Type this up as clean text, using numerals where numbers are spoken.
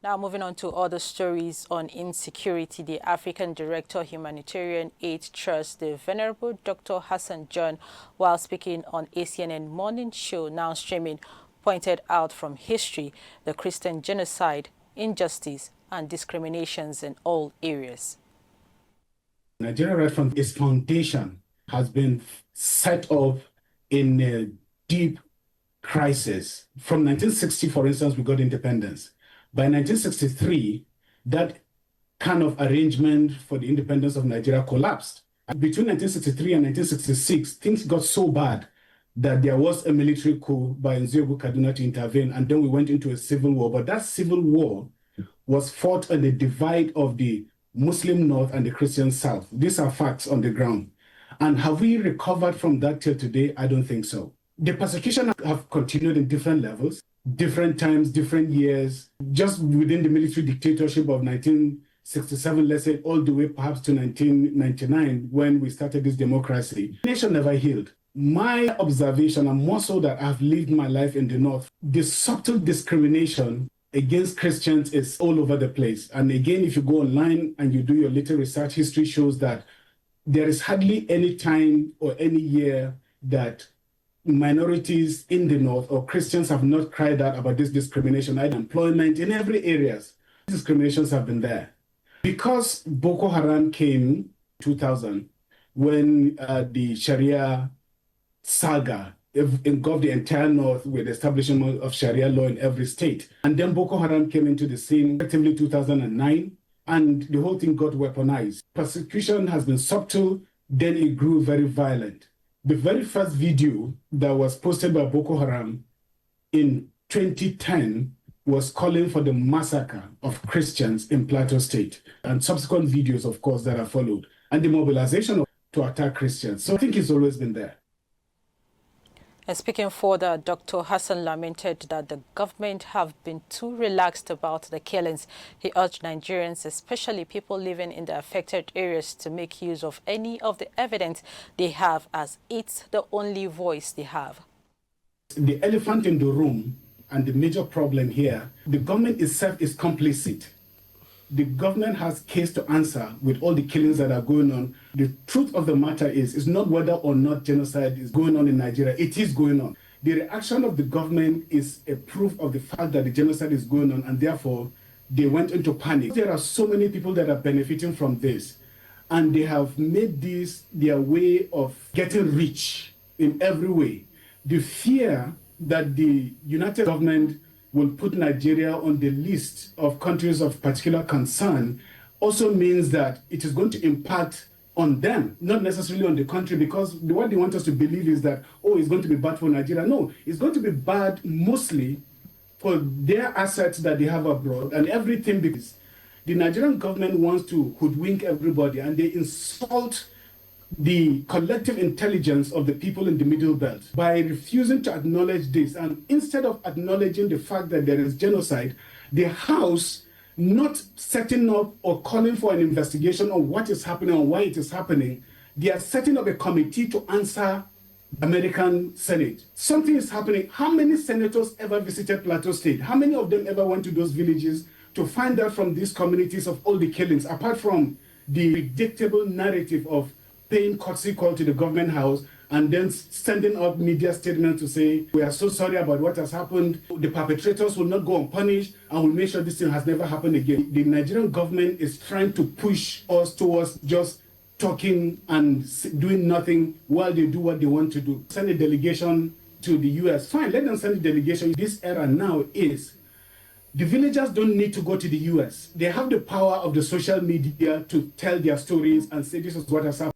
Now moving on to other stories on insecurity, the African Director Humanitarian Aid Trust, the Venerable Dr. Hassan John, while speaking on ACNN Morning Show, now streaming, pointed out from history the Christian genocide, injustice and discriminations in all areas. Nigeria, right from its foundation, has been set up in a deep crisis. From 1960, for instance, we got independence. By 1963, that kind of arrangement for the independence of Nigeria collapsed. Between 1963 and 1966, things got so bad that there was a military coup by Nzeogbu Kaduna to intervene, and then we went into a civil war. But that civil war was fought on the divide of the Muslim North and the Christian South. These are facts on the ground. And have we recovered from that till today? I don't think so. The persecution have continued in different levels, different times, different years, just within the military dictatorship of 1967, let's say, all the way perhaps to 1999, when we started this democracy. The nation never healed. My observation, and more so that I've lived my life in the North, the subtle discrimination against Christians is all over the place. And again, if you go online and you do your little research, history shows that there is hardly any time or any year that minorities in the North or Christians have not cried out about this discrimination, either employment, in every areas. Discriminations have been there. Because Boko Haram came in 2000, when the Sharia saga engulfed the entire North with the establishment of Sharia law in every state. And then Boko Haram came into the scene effectively 2009, and the whole thing got weaponized. Persecution has been subtle, then it grew very violent. The very first video that was posted by Boko Haram in 2010 was calling for the massacre of Christians in Plateau State, and subsequent videos, of course, that have followed, and the mobilization to attack Christians. So I think it's always been there. And speaking further, Dr. Hassan lamented that the government have been too relaxed about the killings. He urged Nigerians, especially people living in the affected areas, to make use of any of the evidence they have, as it's the only voice they have. The elephant in the room and the major problem here, the government itself is complicit. The government has case to answer with all the killings that are going on. The truth of the matter is not whether or not genocide is going on in Nigeria. It is going on. The reaction of the government is a proof of the fact that the genocide is going on, and therefore they went into panic. There are so many people that are benefiting from this, and they have made this their way of getting rich in every way. The fear that the United government will put Nigeria on the list of countries of particular concern also means that it is going to impact on them, not necessarily on the country, because what they want us to believe is that, oh, it's going to be bad for Nigeria. No, it's going to be bad mostly for their assets that they have abroad and everything, because the Nigerian government wants to hoodwink everybody, and they insult the collective intelligence of the people in the Middle Belt by refusing to acknowledge this. And instead of acknowledging the fact that there is genocide, the House not setting up or calling for an investigation on what is happening or why it is happening, they are setting up a committee to answer the American Senate. Something is happening. How many senators ever visited Plateau State? How many of them ever went to those villages to find out from these communities of all the killings, apart from the predictable narrative of paying courtesy call to the government house and then sending out media statements to say, we are so sorry about what has happened. The perpetrators will not go unpunished, and we'll make sure this thing has never happened again. The Nigerian government is trying to push us towards just talking and doing nothing while they do what they want to do. Send a delegation to the US. Fine, let them send a delegation. This era now is the villagers don't need to go to the US. They have the power of the social media to tell their stories and say this is what has happened.